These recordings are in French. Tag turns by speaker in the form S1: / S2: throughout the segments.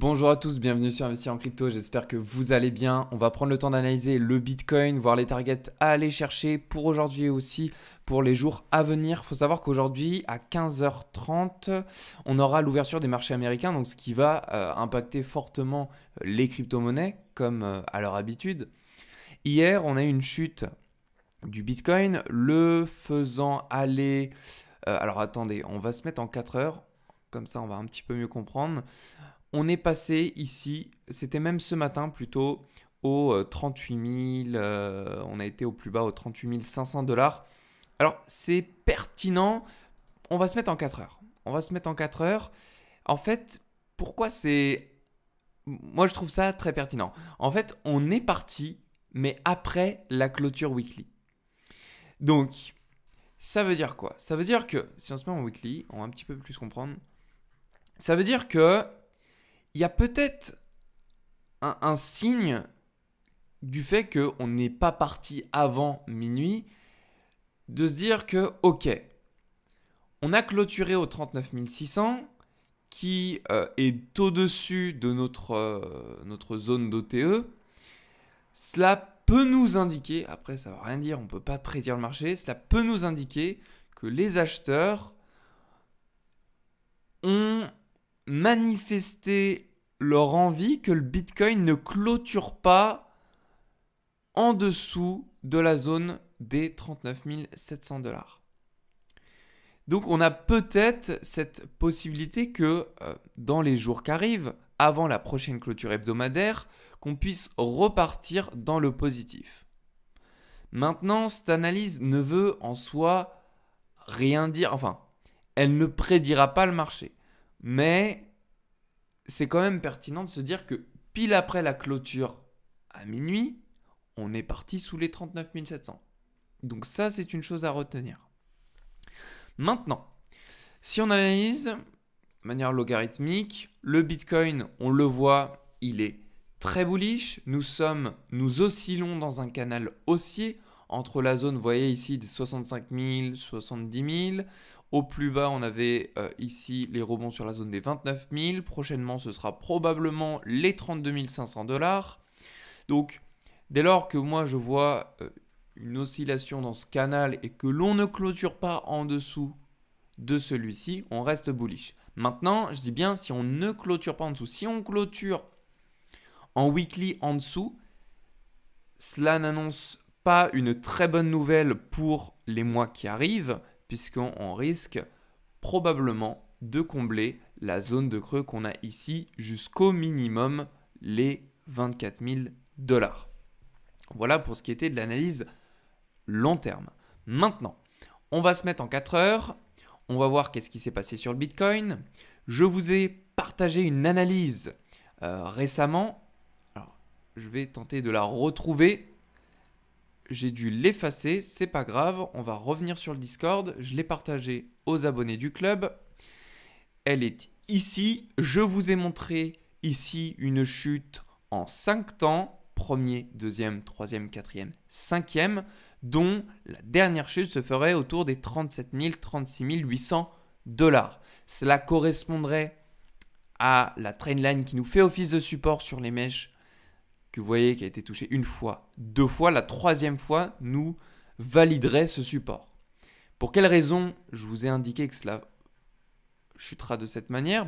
S1: Bonjour à tous, bienvenue sur Investir en crypto, j'espère que vous allez bien. On va prendre le temps d'analyser le Bitcoin, voir les targets à aller chercher pour aujourd'hui et aussi pour les jours à venir. Il faut savoir qu'aujourd'hui à 15h30, on aura l'ouverture des marchés américains, donc ce qui va impacter fortement les crypto-monnaies comme à leur habitude. Hier, on a eu une chute du Bitcoin, le faisant aller... alors attendez, on va se mettre en 4 heures, comme ça on va un petit peu mieux comprendre. On est passé ici, c'était même ce matin plutôt, au 38 000, on a été au plus bas au 38 500 dollars. Alors c'est pertinent, on va se mettre en 4 heures. On va se mettre en 4 heures. En fait, pourquoi c'est... Moi je trouve ça très pertinent. En fait, on est parti, mais après la clôture weekly. Donc, ça veut dire quoi? Ça veut dire que, si on se met en weekly, on va un petit peu plus comprendre. Ça veut dire que il y a peut-être un signe du fait qu'on n'est pas parti avant minuit, de se dire que, ok, on a clôturé au 39 600, qui est au-dessus de notre zone d'OTE. Cela peut nous indiquer, après ça ne veut rien dire, on ne peut pas prédire le marché, cela peut nous indiquer que les acheteurs ont manifesté leur envie que le Bitcoin ne clôture pas en dessous de la zone des 39 700 dollars. Donc on a peut-être cette possibilité que dans les jours qui arrivent, avant la prochaine clôture hebdomadaire, qu'on puisse repartir dans le positif. Maintenant, cette analyse ne veut en soi rien dire, enfin, elle ne prédira pas le marché. Mais c'est quand même pertinent de se dire que pile après la clôture à minuit, on est parti sous les 39 700. Donc ça, c'est une chose à retenir. Maintenant, si on analyse de manière logarithmique, le Bitcoin, on le voit, il est très bullish. Nous oscillons dans un canal haussier entre la zone, vous voyez ici, des 65 000, 70 000. Au plus bas, on avait ici les rebonds sur la zone des 29 000. Prochainement, ce sera probablement les 32 500 dollars. Donc, dès lors que moi, je vois une oscillation dans ce canal et que l'on ne clôture pas en dessous de celui-ci, on reste bullish. Maintenant, je dis bien si on ne clôture pas en dessous. Si on clôture en weekly en dessous, cela n'annonce pas une très bonne nouvelle pour les mois qui arrivent, puisqu'on risque probablement de combler la zone de creux qu'on a ici jusqu'au minimum les 24 000 dollars. Voilà pour ce qui était de l'analyse long terme. Maintenant, on va se mettre en 4 heures. On va voir qu'est-ce qui s'est passé sur le Bitcoin. Je vous ai partagé une analyse récemment. Alors, je vais tenter de la retrouver. J'ai dû l'effacer, c'est pas grave. On va revenir sur le Discord. Je l'ai partagée aux abonnés du club. Elle est ici. Je vous ai montré ici une chute en 5 temps. Premier, deuxième, troisième, quatrième, cinquième, dont la dernière chute se ferait autour des 37 000, 36 800 dollars. Cela correspondrait à la trendline qui nous fait office de support sur les mèches que vous voyez qui a été touchée une fois, deux fois. La troisième fois nous validerait ce support. Pour quelle raison je vous ai indiqué que cela chutera de cette manière?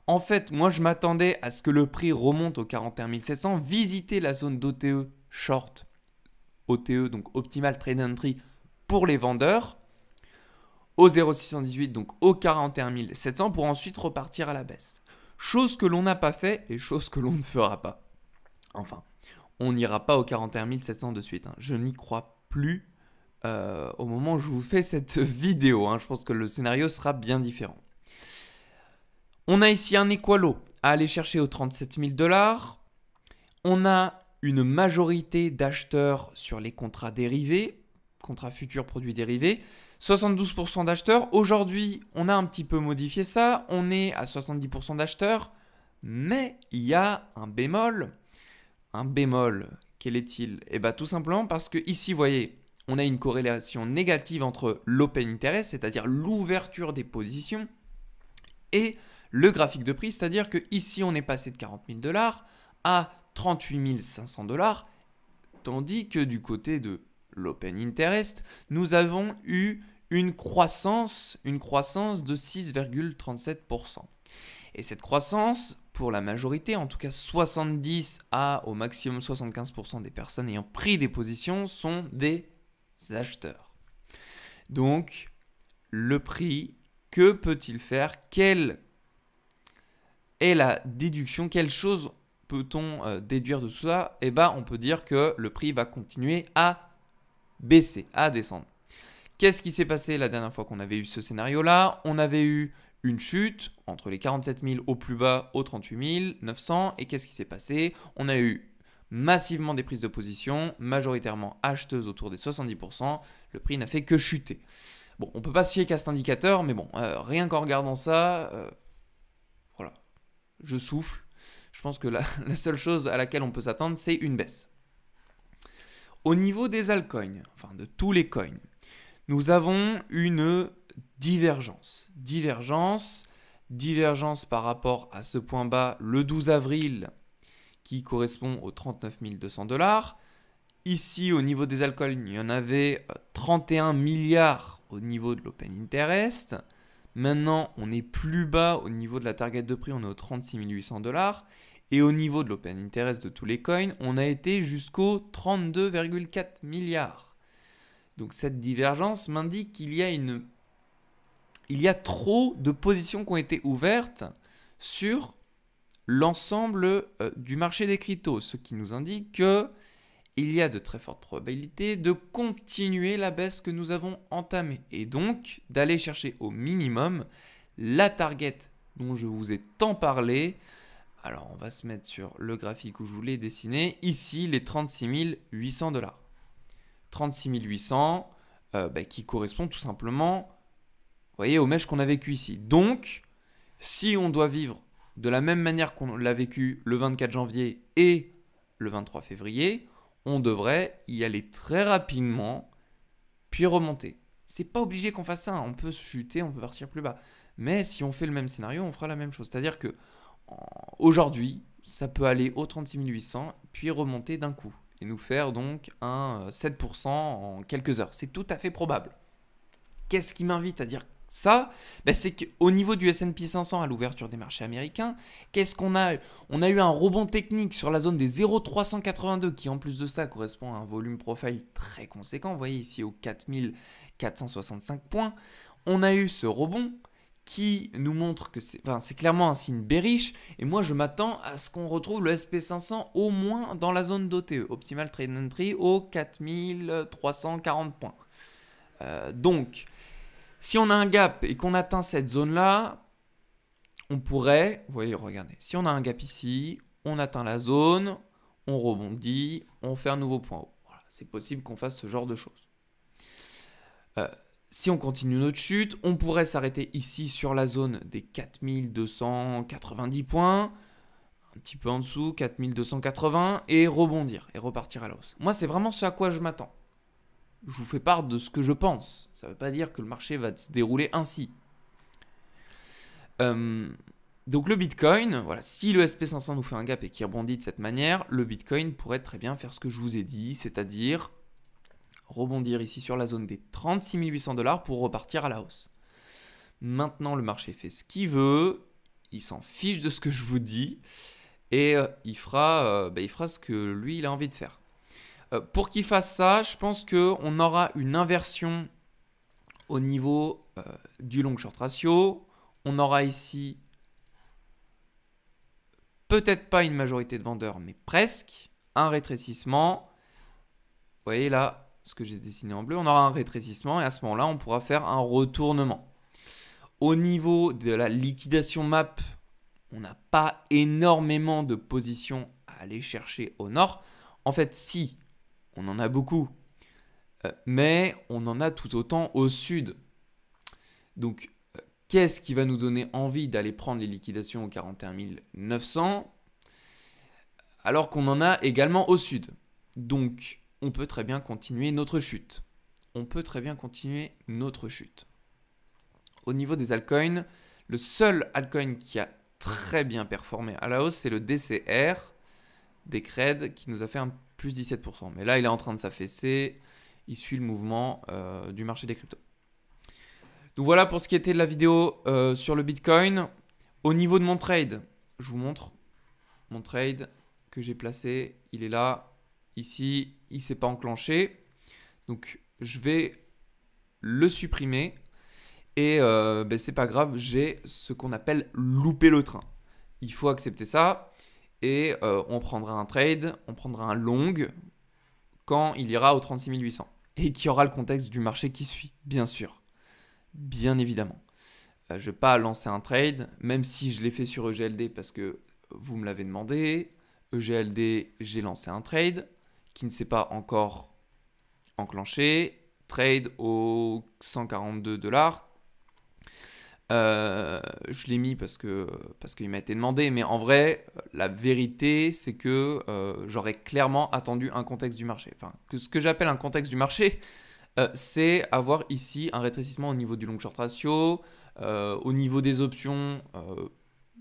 S1: En fait, moi, je m'attendais à ce que le prix remonte aux 41 700, visiter la zone d'OTE short, OTE, donc Optimal Trade Entry pour les vendeurs, au 0,618, donc au 41 700, pour ensuite repartir à la baisse. Chose que l'on n'a pas fait et chose que l'on ne fera pas. Enfin, on n'ira pas au 41 700 de suite. Je n'y crois plus au moment où je vous fais cette vidéo. Je pense que le scénario sera bien différent. On a ici un équalo à aller chercher aux 37 000 dollars. On a une majorité d'acheteurs sur les contrats dérivés, contrats futurs produits dérivés. 72% d'acheteurs. Aujourd'hui, on a un petit peu modifié ça. On est à 70% d'acheteurs. Mais il y a un bémol. Un bémol, quel est-il? Tout simplement parce que ici, vous voyez, on a une corrélation négative entre l'open interest, c'est-à-dire l'ouverture des positions, et le graphique de prix, c'est-à-dire que ici on est passé de 40 000 $ à 38 500 $, tandis que du côté de l'open interest, nous avons eu une croissance de 6,37%. Et cette croissance, pour la majorité, en tout cas 70 à au maximum 75% des personnes ayant pris des positions sont des acheteurs. Donc, le prix, que peut-il faire? Quelle est la déduction? Quelle chose peut-on déduire de tout ça? Eh bien, on peut dire que le prix va continuer à baisser, à descendre. Qu'est-ce qui s'est passé la dernière fois qu'on avait eu ce scénario-là? On avait eu une chute entre les 47 000 au plus bas aux 38 900. Et qu'est-ce qui s'est passé? On a eu massivement des prises de position, majoritairement acheteuses autour des 70%. Le prix n'a fait que chuter. Bon, on ne peut pas se fier qu'à cet indicateur, mais bon, rien qu'en regardant ça, voilà, je souffle. Je pense que la seule chose à laquelle on peut s'attendre, c'est une baisse. Au niveau des altcoins, enfin de tous les coins, nous avons une divergence. Divergence par rapport à ce point bas le 12 avril qui correspond aux 39 200 $. Ici, au niveau des altcoins, il y en avait 31 milliards au niveau de l'open interest. Maintenant, on est plus bas au niveau de la target de prix, on est aux 36 800 $. Et au niveau de l'open interest de tous les coins, on a été jusqu'aux 32,4 milliards. Donc cette divergence m'indique qu'il y a trop de positions qui ont été ouvertes sur l'ensemble du marché des cryptos, ce qui nous indique qu'il y a de très fortes probabilités de continuer la baisse que nous avons entamée et donc d'aller chercher au minimum la target dont je vous ai tant parlé. Alors on va se mettre sur le graphique où je vous l'ai dessiné, ici les 36 800 $. 36 800 qui correspond tout simplement, vous voyez, aux mèches qu'on a vécues ici. Donc, si on doit vivre de la même manière qu'on l'a vécu le 24 janvier et le 23 février, on devrait y aller très rapidement, puis remonter. C'est pas obligé qu'on fasse ça, on peut chuter, on peut partir plus bas. Mais si on fait le même scénario, on fera la même chose. C'est-à-dire que aujourd'hui, ça peut aller aux 36 800, puis remonter d'un coup et nous faire donc un 7% en quelques heures. C'est tout à fait probable. Qu'est-ce qui m'invite à dire ça? C'est qu'au niveau du S&P 500 à l'ouverture des marchés américains, qu'est-ce qu'on a eu? On a eu un rebond technique sur la zone des 0,382 qui en plus de ça correspond à un volume profile très conséquent. Vous voyez ici aux 4465 points. On a eu ce rebond qui nous montre que c'est clairement un signe bearish. Et moi, je m'attends à ce qu'on retrouve le SP500 au moins dans la zone d'OTE, Optimal Trade Entry, aux 4340 points. Donc, si on a un gap et qu'on atteint cette zone-là, on pourrait, vous voyez, regardez, si on a un gap ici, on atteint la zone, on rebondit, on fait un nouveau point haut. Voilà, c'est possible qu'on fasse ce genre de choses. Si on continue notre chute, on pourrait s'arrêter ici sur la zone des 4290 points, un petit peu en dessous, 4280, et rebondir, et repartir à la hausse. Moi, c'est vraiment ce à quoi je m'attends. Je vous fais part de ce que je pense. Ça ne veut pas dire que le marché va se dérouler ainsi. Donc le Bitcoin, voilà, si le SP500 nous fait un gap et qu'il rebondit de cette manière, le Bitcoin pourrait très bien faire ce que je vous ai dit, c'est-à-dire rebondir ici sur la zone des 36 800 $ pour repartir à la hausse. Maintenant, le marché fait ce qu'il veut, il s'en fiche de ce que je vous dis, et il fera ce que lui, il a envie de faire. Pour qu'il fasse ça, je pense qu'on aura une inversion au niveau du long short ratio. On aura ici peut-être pas une majorité de vendeurs, mais presque, un rétrécissement. Vous voyez là, ce que j'ai dessiné en bleu, on aura un rétrécissement et à ce moment-là, on pourra faire un retournement. Au niveau de la liquidation map, on n'a pas énormément de positions à aller chercher au nord. En fait, si, on en a beaucoup, mais on en a tout autant au sud. Donc, qu'est-ce qui va nous donner envie d'aller prendre les liquidations aux 41 900 alors qu'on en a également au sud? Donc, on peut très bien continuer notre chute. Au niveau des altcoins, Le seul altcoin qui a très bien performé à la hausse, c'est le DCR, Decred, qui nous a fait un plus 17%. Mais là, il est en train de s'affaisser. Il suit le mouvement du marché des cryptos. Donc voilà pour ce qui était de la vidéo sur le Bitcoin. Au niveau de mon trade, je vous montre mon trade que j'ai placé. Il est là, ici, il ne s'est pas enclenché. Donc je vais le supprimer. Et c'est pas grave, j'ai ce qu'on appelle loupé le train. Il faut accepter ça. Et on prendra un trade, on prendra un long quand il ira au 36 800. Et qui aura le contexte du marché qui suit, bien sûr. Bien évidemment. Je ne vais pas lancer un trade, même si je l'ai fait sur EGLD parce que vous me l'avez demandé. EGLD, j'ai lancé un trade qui ne s'est pas encore enclenché. Trade aux 142 $. Je l'ai mis parce qu'il m'a été demandé, mais en vrai, la vérité, c'est que j'aurais clairement attendu un contexte du marché. Enfin, ce que j'appelle un contexte du marché, c'est avoir ici un rétrécissement au niveau du long short ratio, au niveau des options,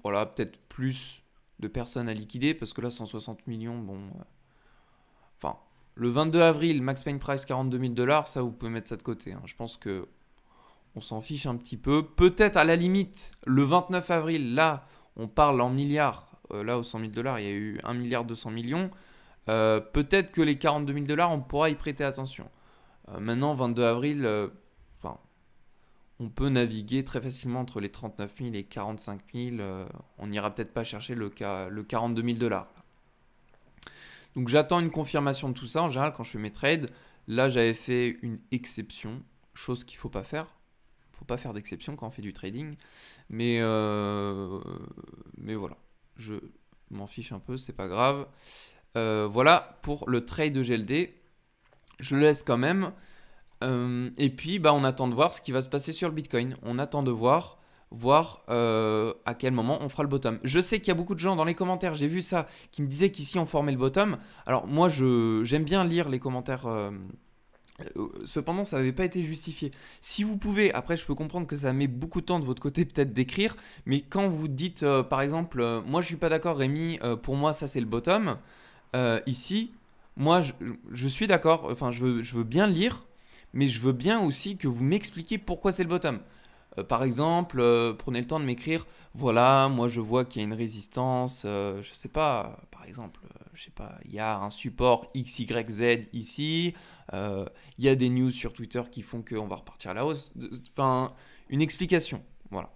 S1: voilà, peut-être plus de personnes à liquider, parce que là, 160 millions, bon... enfin, le 22 avril, max pain price 42 000 $, ça, vous pouvez mettre ça de côté. Hein. Je pense que on s'en fiche un petit peu. Peut-être à la limite, le 29 avril, là, on parle en milliards. Là, aux 100 000 $, il y a eu 1 milliard 200 millions. Peut-être que les 42 000 $, on pourra y prêter attention. Maintenant, 22 avril, on peut naviguer très facilement entre les 39 000 et 45 000. On n'ira peut-être pas chercher le 42 000 $. Donc, j'attends une confirmation de tout ça. En général, quand je fais mes trades, là, j'avais fait une exception, chose qu'il ne faut pas faire. Il ne faut pas faire d'exception quand on fait du trading. Mais voilà, je m'en fiche un peu, c'est pas grave. Voilà pour le trade de GLD. Je le laisse quand même. Et puis, on attend de voir ce qui va se passer sur le Bitcoin. On attend de voir à quel moment on fera le bottom. Je sais qu'il y a beaucoup de gens dans les commentaires, j'ai vu ça, qui me disaient qu'ici on formait le bottom. Alors moi, j'aime bien lire les commentaires. Cependant, ça n'avait pas été justifié. Si vous pouvez, après je peux comprendre que ça met beaucoup de temps de votre côté peut-être d'écrire, mais quand vous dites par exemple, moi je suis pas d'accord Rémi, pour moi ça c'est le bottom, ici, moi je suis d'accord, enfin je veux bien lire, mais je veux bien aussi que vous m'expliquiez pourquoi c'est le bottom. Par exemple, prenez le temps de m'écrire, voilà, moi je vois qu'il y a une résistance, je sais pas, par exemple, je sais pas, il y a un support XYZ ici, il y a des news sur Twitter qui font qu'on va repartir à la hausse, enfin, une explication, voilà.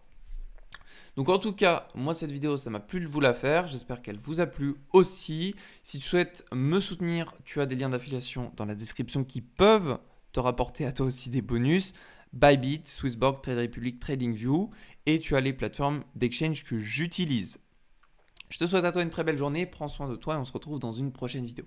S1: Donc en tout cas, moi cette vidéo, ça m'a plu de vous la faire, j'espère qu'elle vous a plu aussi. Si tu souhaites me soutenir, tu as des liens d'affiliation dans la description qui peuvent te rapporter à toi aussi des bonus. Bybit, Swissborg, Trade Republic, TradingView, et tu as les plateformes d'exchange que j'utilise. Je te souhaite à toi une très belle journée, prends soin de toi et on se retrouve dans une prochaine vidéo.